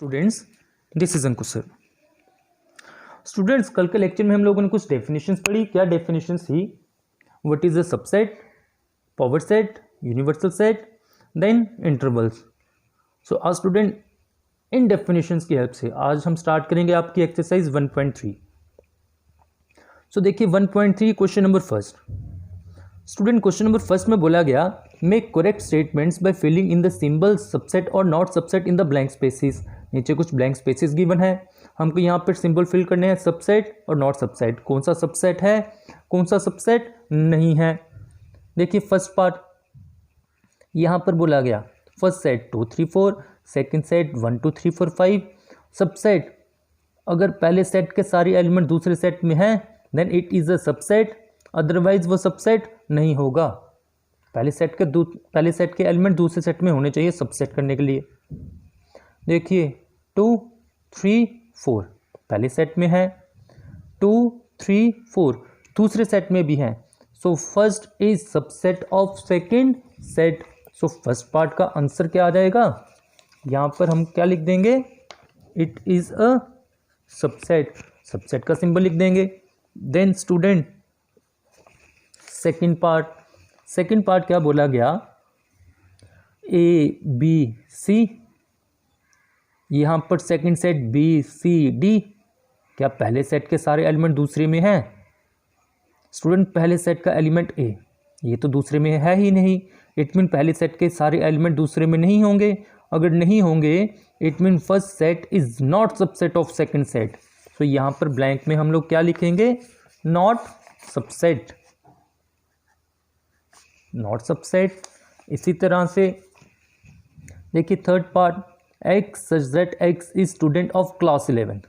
Students, this is Ankush sir. Students, कल के lecture में हम लोगों ने कुछ डेफिनेशंस पढ़ी। क्या डेफिनेशंस थी? What is a subset, power set, universal set, then intervals. So आज स्टूडेंट इन डेफिनेशंस की हेल्प से आज हम स्टार्ट करेंगे आपकी एक्सरसाइज 1.3। सो देखिए 1.3 question number first. Student question number first में बोला गया make correct statements by filling in the symbol subset और not subset in the blank spaces. नीचे कुछ ब्लैंक स्पेसिस गिवन है, हमको यहाँ पर सिंबल फिल करने हैं सबसेट और नॉट सबसेट। कौन सा सबसेट है, कौन सा सबसेट नहीं है। देखिए फर्स्ट पार्ट यहाँ पर बोला गया first set 2 3 4, second set 1 2 3 4 5। Subset अगर पहले सेट के सारे एलिमेंट दूसरे सेट में हैं then it is a subset, otherwise वो सबसेट नहीं होगा। पहले सेट के एलिमेंट दूसरे सेट में होने चाहिए सबसेट करने के लिए। देखिए 2 3 4 पहले सेट में है, 2 3 4 दूसरे सेट में भी है। सो first is subset of second set. So first part का आंसर क्या आ जाएगा, यहाँ पर हम क्या लिख देंगे, it is a subset. Subset का सिंबल लिख देंगे। देन स्टूडेंट सेकेंड पार्ट क्या बोला गया, ए बी सी, यहाँ पर second set B C D. क्या पहले सेट के सारे एलिमेंट दूसरे में हैं? स्टूडेंट पहले सेट का एलिमेंट ए ये तो दूसरे में है ही नहीं, इट मीन पहले सेट के सारे एलिमेंट दूसरे में नहीं होंगे। अगर नहीं होंगे it mean first set is not subset of second set. तो यहाँ पर ब्लैंक में हम लोग क्या लिखेंगे, नॉट सबसेट, नॉट सबसेट। इसी तरह से देखिए third part x such that x is student of class 11।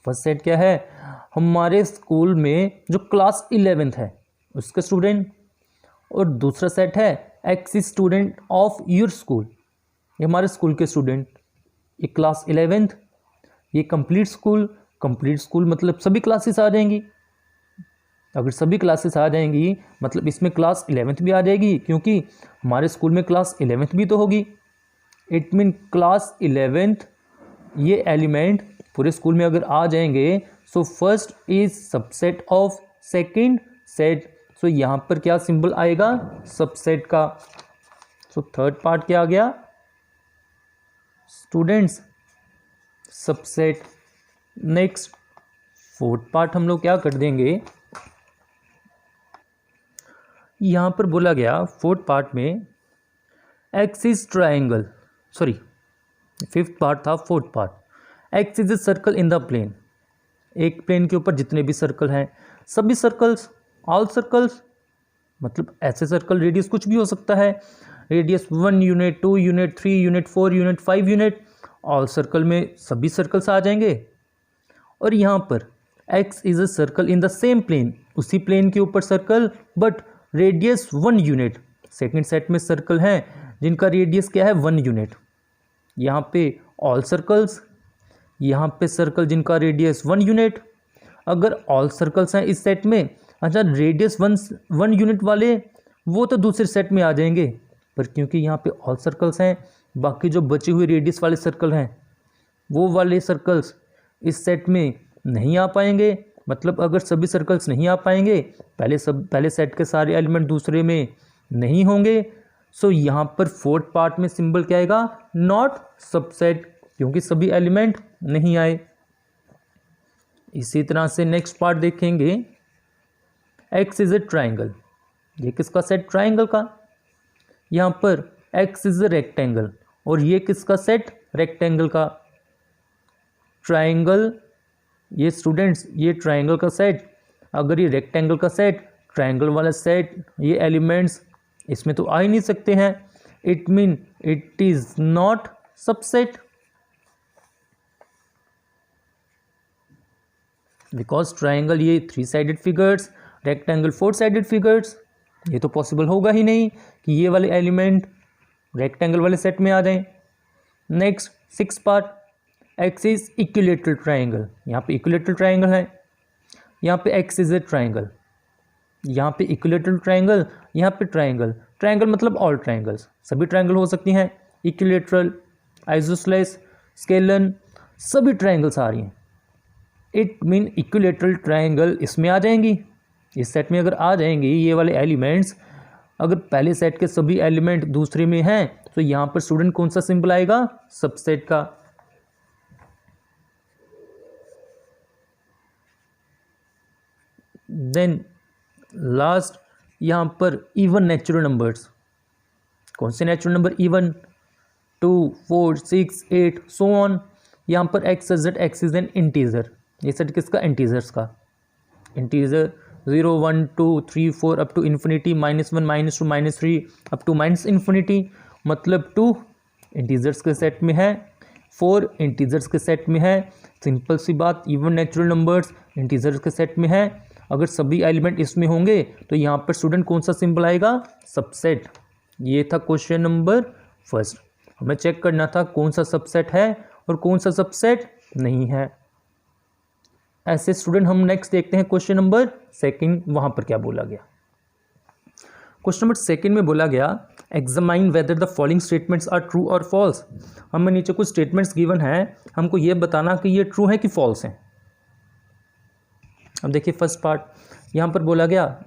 First set क्या है, हमारे स्कूल में जो क्लास 11th है उसका स्टूडेंट, और दूसरा सेट है x is student of your school, ये हमारे स्कूल के स्टूडेंट। ये क्लास 11th, ये कंप्लीट स्कूल मतलब सभी क्लासेस आ जाएंगी। अगर सभी क्लासेस आ जाएंगी मतलब इसमें क्लास 11th भी आ जाएगी, क्योंकि हमारे स्कूल में क्लास 11th भी तो होगी। इट मीन क्लास 11th ये एलिमेंट पूरे स्कूल में अगर आ जाएंगे so first is subset of second set. So यहाँ पर क्या सिंबल आएगा, सबसेट का। सो थर्ड पार्ट क्या आ गया students, subset. Next fourth part हम लोग क्या कर देंगे, यहाँ पर बोला गया फोर्थ पार्ट में X is triangle, sorry fifth part था fourth part, X is a circle in the plane. एक प्लेन के ऊपर जितने भी सर्कल हैं सभी सर्कल्स, ऑल सर्कल्स मतलब ऐसे सर्कल रेडियस कुछ भी हो सकता है, radius 1 unit 2 unit 3 unit 4 unit 5 unit, all circle में सभी सर्कल्स आ जाएंगे। और यहाँ पर X is a circle in the same plane, उसी प्लेन के ऊपर circle but radius 1 unit. Second set में सर्कल हैं जिनका रेडियस क्या है 1 यूनिट। यहाँ पे ऑल सर्कल्स, यहाँ पे सर्कल जिनका रेडियस 1 यूनिट। अगर ऑल सर्कल्स हैं इस सेट में, अच्छा रेडियस 1 यूनिट वाले वो तो दूसरे सेट में आ जाएंगे, पर क्योंकि यहाँ पे ऑल सर्कल्स हैं बाकी जो बचे हुए रेडियस वाले सर्कल हैं वो वाले सर्कल्स इस सेट में नहीं आ पाएंगे। मतलब अगर सभी सर्कल्स नहीं आ पाएंगे, पहले सेट के सारे एलिमेंट दूसरे में नहीं होंगे। सो यहाँ पर फोर्थ पार्ट में सिंबल क्या आएगा, नॉट सबसेट, क्योंकि सभी एलिमेंट नहीं आए। इसी तरह से नेक्स्ट पार्ट देखेंगे, एक्स इज ए ट्राइंगल। ये किसका सेट, ट्राइंगल का। यहाँ पर एक्स इज ए रेक्टेंगल और ये किसका सेट, रेक्टेंगल का। ट्राइंगल, ये स्टूडेंट्स ये ट्राइंगल का सेट, अगर ये रेक्टेंगल का सेट, ट्राइंगल वाला सेट, ये एलिमेंट्स इसमें तो आ ही नहीं सकते हैं। It mean it is not subset, because triangle ये 3 sided figures, rectangle 4 sided figures, ये तो पॉसिबल होगा ही नहीं कि ये वाले एलिमेंट रेक्टेंगल वाले सेट में आ जाएं। Next six part, X is equilateral triangle. यहाँ पे इक्विलेटरल ट्राइंगल है, यहाँ पे एक्स इज ए ट्राइंगल, यहाँ पे इक्विलेटरल ट्राइंगल, यहाँ पे ट्राइंगल मतलब ऑल ट्राइंगल्स, सभी ट्राइंगल हो सकती हैं। इक्विलेटरल, आइसोसेलेस, स्केलन, सभी ट्रायंगल्स आ रही हैं। इट मीन इक्विलेटरल ट्रायंगल इसमें आ जाएंगी, इस सेट में अगर आ जाएंगी ये वाले एलिमेंट्स, अगर पहले सेट के सभी एलिमेंट दूसरे में हैं तो यहाँ पर स्टूडेंट कौन सा सिंबल आएगा, सबसेट का। देन लास्ट यहाँ पर इवन नेचुरल नंबर्स, कौन से natural number, even, 2, 4, 6, 8 so on. यहाँ पर एक्स इज एन इंटीजर, ये सेट किसका, इंटीजर्स का। Integer 0, 1, 2, 3, 4 up to infinity, -1, -2, -3 up to -infinity, मतलब 2 इंटीजर्स के सेट में है, 4 इंटीजर्स के सेट में है। सिंपल सी बात, इवन नेचुरल नंबर्स इंटीजर्स के सेट में है, अगर सभी एलिमेंट इसमें होंगे तो यहाँ पर स्टूडेंट कौन सा सिंबल आएगा, सबसेट। ये था क्वेश्चन नंबर फर्स्ट, हमें चेक करना था कौन सा सबसेट है और कौन सा सबसेट नहीं है। ऐसे स्टूडेंट हम नेक्स्ट देखते हैं क्वेश्चन नंबर सेकंड, वहां पर क्या बोला गया। क्वेश्चन नंबर सेकंड में बोला गया examine whether the following statements are true और फॉल्स। हमें नीचे कुछ स्टेटमेंट्स गिवन है, हमको ये बताना कि ये ट्रू है कि फॉल्स है। अब देखिए फर्स्ट पार्ट, यहाँ पर बोला गया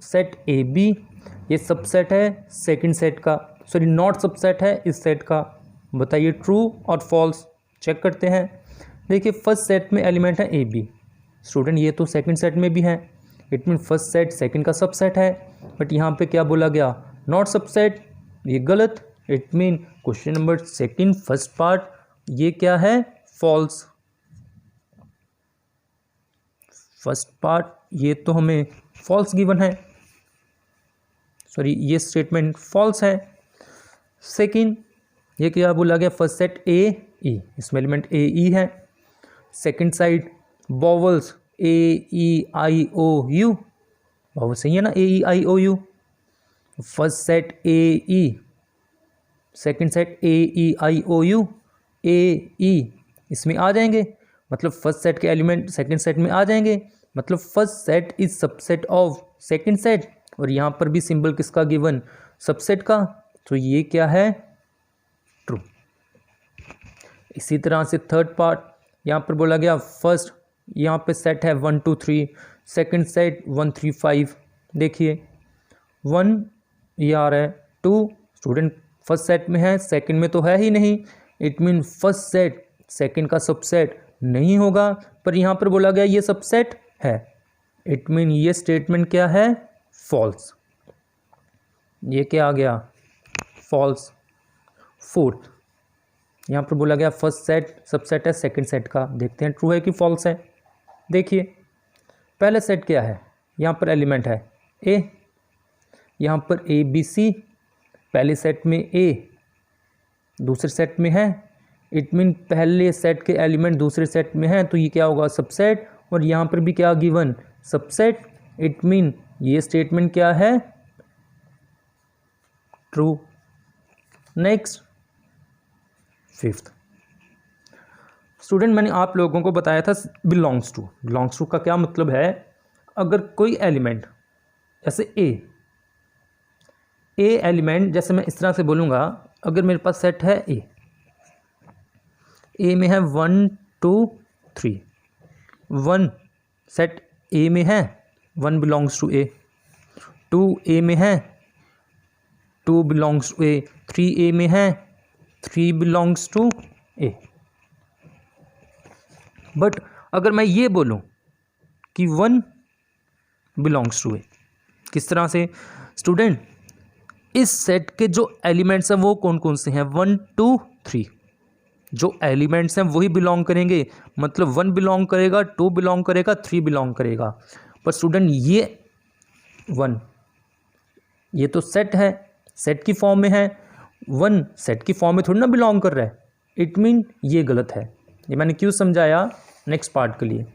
सेट ए बी ये सबसेट है सेकंड सेट का, सॉरी नॉट सबसेट है इस सेट का, बताइए ट्रू और फॉल्स। चेक करते हैं। देखिए फर्स्ट सेट में एलिमेंट है ए बी, स्टूडेंट ये तो सेकंड सेट में भी है, it mean first set second का सबसेट है, बट यहाँ पे क्या बोला गया, नॉट सबसेट, ये गलत। It mean question number second first part ये क्या है, फॉल्स। फर्स्ट पार्ट ये तो हमें फॉल्स गिवन है, सॉरी ये स्टेटमेंट फॉल्स है। सेकंड ये क्या बोला गया, फर्स्ट सेट ए ई, इसमें एलिमेंट ए ई है। Second side vowels A E I O U, vowel सही है ना, A E I O U. First set A E, second set A E I O U, A E इसमें आ जाएंगे, मतलब first set के element second set में आ जाएंगे, मतलब first set is subset of second set, और यहाँ पर भी सिंबल किसका गिवन, सबसेट का, तो ये क्या है, ट्रू। इसी तरह से थर्ड पार्ट यहाँ पर बोला गया फर्स्ट यहाँ पे सेट है 1 2 3, सेकंड सेट 1 3 5, देखिए 1 ये आ रहा है, 2 स्टूडेंट फर्स्ट सेट में है सेकंड में तो है ही नहीं, it mean first set second का सबसेट नहीं होगा, पर यहाँ पर बोला गया ये सबसेट है, इट मीन ये स्टेटमेंट क्या है, फॉल्स। ये क्या आ गया, फॉल्स। फोर्थ यहाँ पर बोला गया फर्स्ट सेट सबसेट है सेकंड सेट का, देखते हैं ट्रू है कि फॉल्स है। देखिए पहले सेट क्या है, यहाँ पर एलिमेंट है ए, यहाँ पर ए बी सी, पहले सेट में ए दूसरे सेट में है, इट मीन पहले सेट के एलिमेंट दूसरे सेट में है, तो ये क्या होगा, सबसेट, और यहाँ पर भी क्या गिवन, सबसेट, इट मीन ये स्टेटमेंट क्या है, ट्रू। नेक्स्ट फिफ्थ स्टूडेंट, मैंने आप लोगों को बताया था बिलोंग्स टू, बिलोंग्स टू का क्या मतलब है, अगर कोई एलिमेंट जैसे ए एलिमेंट, जैसे मैं इस तरह से बोलूँगा, अगर मेरे पास सेट है ए में है 1 2 3, 1 सेट ए में है, 1 बिलोंग्स टू ए, 2 ए में है, 2 बिलोंग्स टू ए, 3 ए में है, 3 बिलोंग्स टू ए। बट अगर मैं ये बोलूं कि 1 बिलोंग्स टू ए, किस तरह से स्टूडेंट, इस सेट के जो एलिमेंट्स हैं वो कौन कौन से हैं, 1 2 3, जो एलिमेंट्स हैं वही बिलोंग करेंगे, मतलब 1 बिलोंग करेगा, 2 बिलोंग करेगा, 3 बिलोंग करेगा। पर स्टूडेंट ये 1 ये तो सेट है, सेट की फॉर्म में है, 1 सेट की फॉर्म में थोड़ी ना बिलोंग कर रहा है, इट मीन ये गलत है। ये मैंने क्यों समझाया, नेक्स्ट पार्ट के लिए।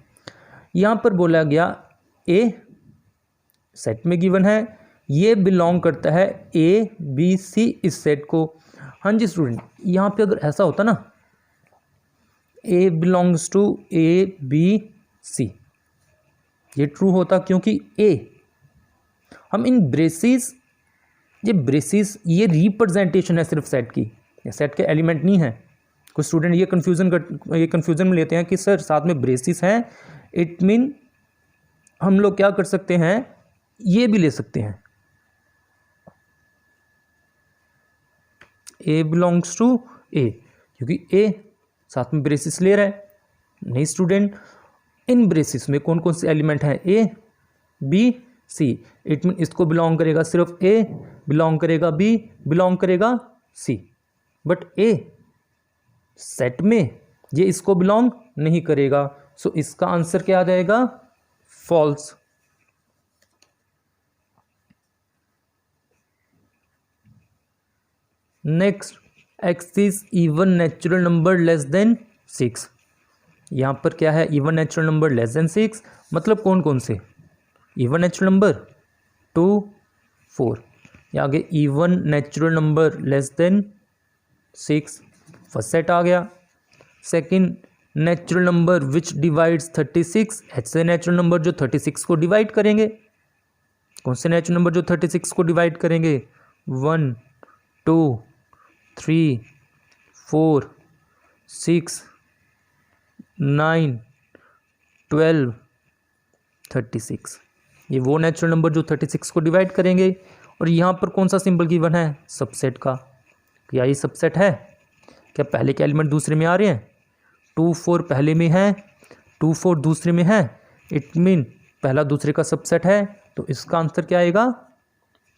यहाँ पर बोला गया ए सेट में गिवन है, ये बिलोंग करता है ए बी सी इस सेट को। हाँ जी स्टूडेंट, यहाँ पे अगर ऐसा होता ना, A belongs to A B C, ये ट्रू होता, क्योंकि ए हम इन ब्रेसिस, ये ब्रेसिस ये रिप्रेजेंटेशन है सिर्फ सेट की, ये सेट के एलिमेंट नहीं है, कुछ स्टूडेंट ये कन्फ्यूज़न में लेते हैं कि सर साथ में ब्रेसिस हैं, इट मीन हम लोग क्या कर सकते हैं, ये भी ले सकते हैं, ए बिलोंग्स टू ए, क्योंकि ए साथ में ब्रेसिस ले रहा है। नहीं स्टूडेंट, इन ब्रेसिस में कौन कौन से एलिमेंट हैं, A B C, it mean इसको बिलोंग करेगा सिर्फ ए, बिलोंग करेगा बी, बिलोंग करेगा सी, बट ए सेट में ये इसको बिलोंग नहीं करेगा। सो इसका आंसर क्या आ जाएगा, false. Next, X is even natural number less than 6। यहां पर क्या है, even natural number less than 6, मतलब कौन कौन से इवन नेचुरल नंबर, 2 4, या आगे even natural number less than 6, first set आ गया। Second, natural number which divides 36, ऐसे नेचुरल नंबर जो 36 को डिवाइड करेंगे। कौन से नेचुरल नंबर जो 36 को डिवाइड करेंगे, 1 2 3 4 6 9 12 36, ये वो नेचुरल नंबर जो 36 को डिवाइड करेंगे। और यहाँ पर कौन सा सिंबल गिवन है, सबसेट का। क्या ये सबसेट है, क्या पहले के एलिमेंट दूसरे में आ रहे हैं, 2 4 पहले में है, 2 4 दूसरे में है, इट मीन पहला दूसरे का सबसेट है, तो इसका आंसर क्या आएगा,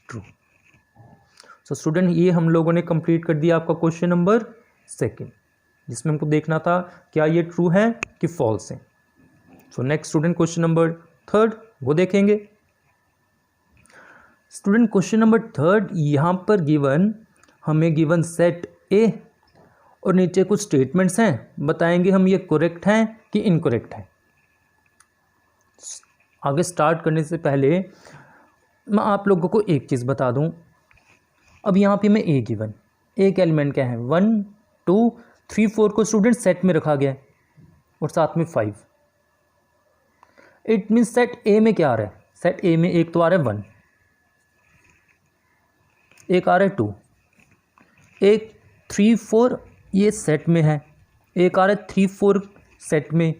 ट्रू। सो स्टूडेंट, ये हम लोगों ने कंप्लीट कर दिया आपका क्वेश्चन नंबर 2, जिसमें हमको देखना था क्या ये ट्रू है कि फॉल्स है। So next student, question number 3 वो देखेंगे। स्टूडेंट क्वेश्चन नंबर 3 यहाँ पर हमें गिवन सेट ए और नीचे कुछ स्टेटमेंट्स हैं, बताएंगे हम ये करेक्ट हैं कि इनकरेक्ट हैं। आगे स्टार्ट करने से पहले मैं आप लोगों को एक चीज़ बता दूं। अब यहाँ पे मैं ए गिवन, एक एलिमेंट क्या है, 1 2 3 4 को स्टूडेंट सेट में रखा गया है और साथ में 5। इट मीन्स सेट ए में क्या आ रहा है, सेट ए में एक तो आ रहा है 1, एक आ रहा है 2, एक 3 4 ये सेट में है, एक आ रहा है 3 4 सेट में,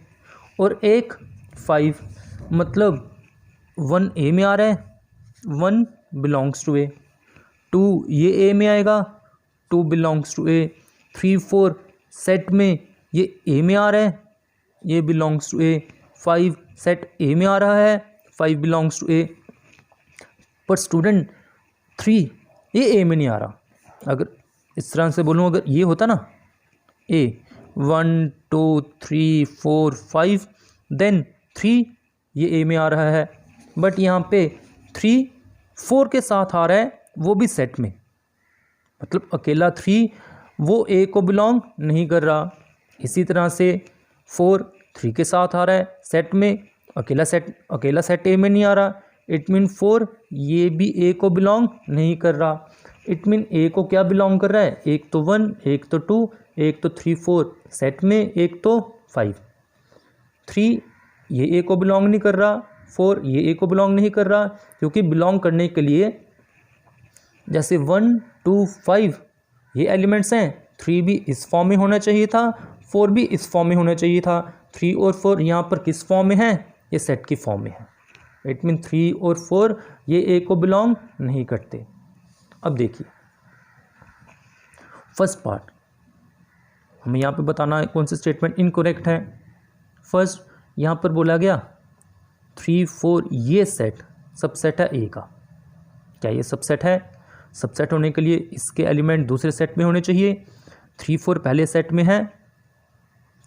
और एक 5, मतलब 1 ए में आ रहा है, 1 बिलोंग्स टू ए, 2 ये ए में आएगा, 2 बिलोंग्स टू ए, 3 4 सेट में ये ए में आ रहा है, ये belongs to A, 5 set A में आ रहा है, 5 बिलोंग्स टू ए। पर स्टूडेंट 3 ये ए में नहीं आ रहा। अगर इस तरह से बोलूँ, अगर ये होता ना ए 1 2 3 4 5, देन 3 ये ए में आ रहा है, बट यहाँ पे 3 4 के साथ आ रहा है, वो भी सेट में, मतलब अकेला 3 वो ए को बिलोंग नहीं कर रहा। इसी तरह से 4 3 के साथ आ रहा है सेट में, अकेला सेट ए में नहीं आ रहा, इट मीन 4 ये भी ए को बिलोंग नहीं कर रहा। इट मीन ए को क्या बिलोंग कर रहा है, एक तो 1, एक तो 2, एक तो 3 4 सेट में, एक तो 5। 3 ये ए को बिलोंग नहीं कर रहा, 4 ये ए को बिलोंग नहीं कर रहा, क्योंकि बिलोंग करने के लिए जैसे 1 2 5 ये एलिमेंट्स हैं, 3 भी इस फॉर्म में होना चाहिए था, 4 भी इस फॉर्म में होना चाहिए था। 3 और 4 यहाँ पर किस फॉर्म में है, ये सेट की फॉर्म में है। इट मीन 3 और 4 ये ए को बिलोंग नहीं करते। अब देखिए फर्स्ट पार्ट, हमें यहाँ पे बताना है कौन से स्टेटमेंट इनकरेक्ट है। फर्स्ट यहाँ पर बोला गया 3 4 ये सेट सबसेट है ए का। क्या ये सबसेट है? सबसेट होने के लिए इसके एलिमेंट दूसरे सेट में होने चाहिए। 3 4 पहले सेट में है,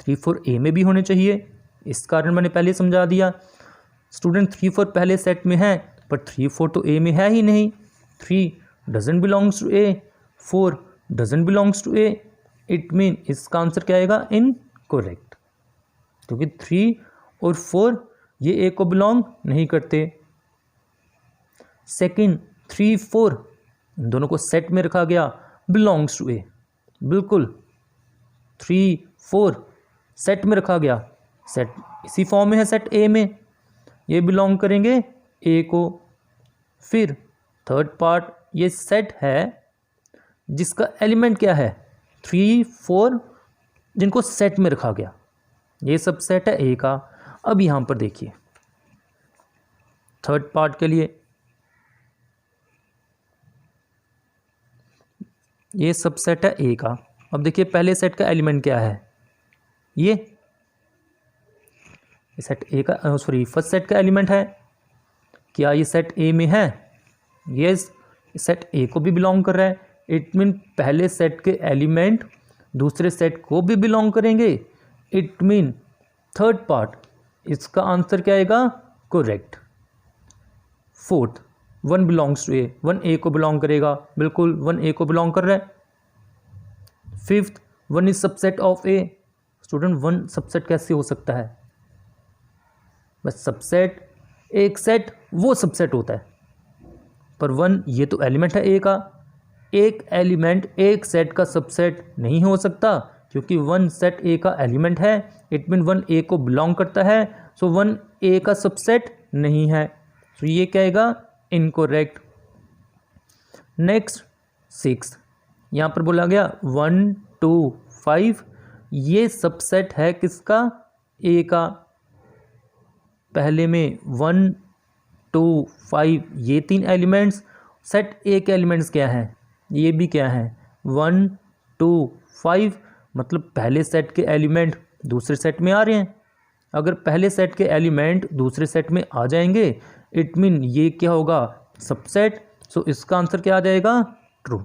3 4 ए में भी होने चाहिए, इस कारण मैंने पहले समझा दिया। स्टूडेंट 3 4 पहले सेट में है, पर 3 4 तो ए में है ही नहीं। 3 doesn't belongs to A, 4 doesn't belongs to A. It mean इसका आंसर क्या आएगा? इनकरेक्ट, क्योंकि 3 और 4 ये ए को बिलोंग नहीं करते। सेकंड 3 4 इन दोनों को सेट में रखा गया, बिलोंग्स टू ए, बिल्कुल 3 4 सेट में रखा गया, सेट इसी फॉर्म में है सेट ए में, ये बिलोंग करेंगे ए को। फिर थर्ड पार्ट, ये सेट है जिसका एलिमेंट क्या है? 3 4 जिनको सेट में रखा गया। ये सब सेट है ए का। अब यहाँ पर देखिए थर्ड पार्ट के लिए ये सब सेट है ए का। अब देखिए पहले सेट का एलिमेंट क्या है, ये सेट ए का, सॉरी फर्स्ट सेट का एलिमेंट है। क्या ये सेट ए में है? यस, सेट ए को भी बिलोंग कर रहा है। इट मीन पहले सेट के एलिमेंट दूसरे सेट को भी बिलोंग करेंगे। इट मीन थर्ड पार्ट, इसका आंसर क्या आएगा? Correct. Fourth, one belongs to A, one A को बिलोंग करेगा, बिल्कुल वन ए को बिलोंग कर रहा है। Fifth, one is subset of A. Student one subset कैसे हो सकता है? बस सबसेट, एक सेट वो सबसेट होता है, पर वन ये तो एलिमेंट है ए का। एक एलिमेंट एक सेट का सबसेट नहीं हो सकता, क्योंकि वन सेट ए का एलिमेंट है। इट मीन वन ए को बिलोंग करता है, सो वन ए का सबसेट नहीं है। सो ये क्या आएगा? इनकोरेक्ट। नेक्स्ट 6, यहाँ पर बोला गया 1 2 5, ये सबसेट है किसका? ए का। पहले में 1 2 5 ये 3 एलिमेंट्स, सेट ए के एलिमेंट्स क्या हैं? ये भी क्या हैं? 1 2 5, मतलब पहले सेट के एलिमेंट दूसरे सेट में आ रहे हैं। अगर पहले सेट के एलिमेंट दूसरे सेट में आ जाएंगे, इट मीन ये क्या होगा? सबसेट। सो इसका आंसर क्या आ जाएगा? ट्रू।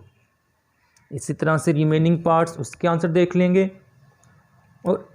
इसी तरह से रिमेनिंग पार्ट्स उसके आंसर देख लेंगे। और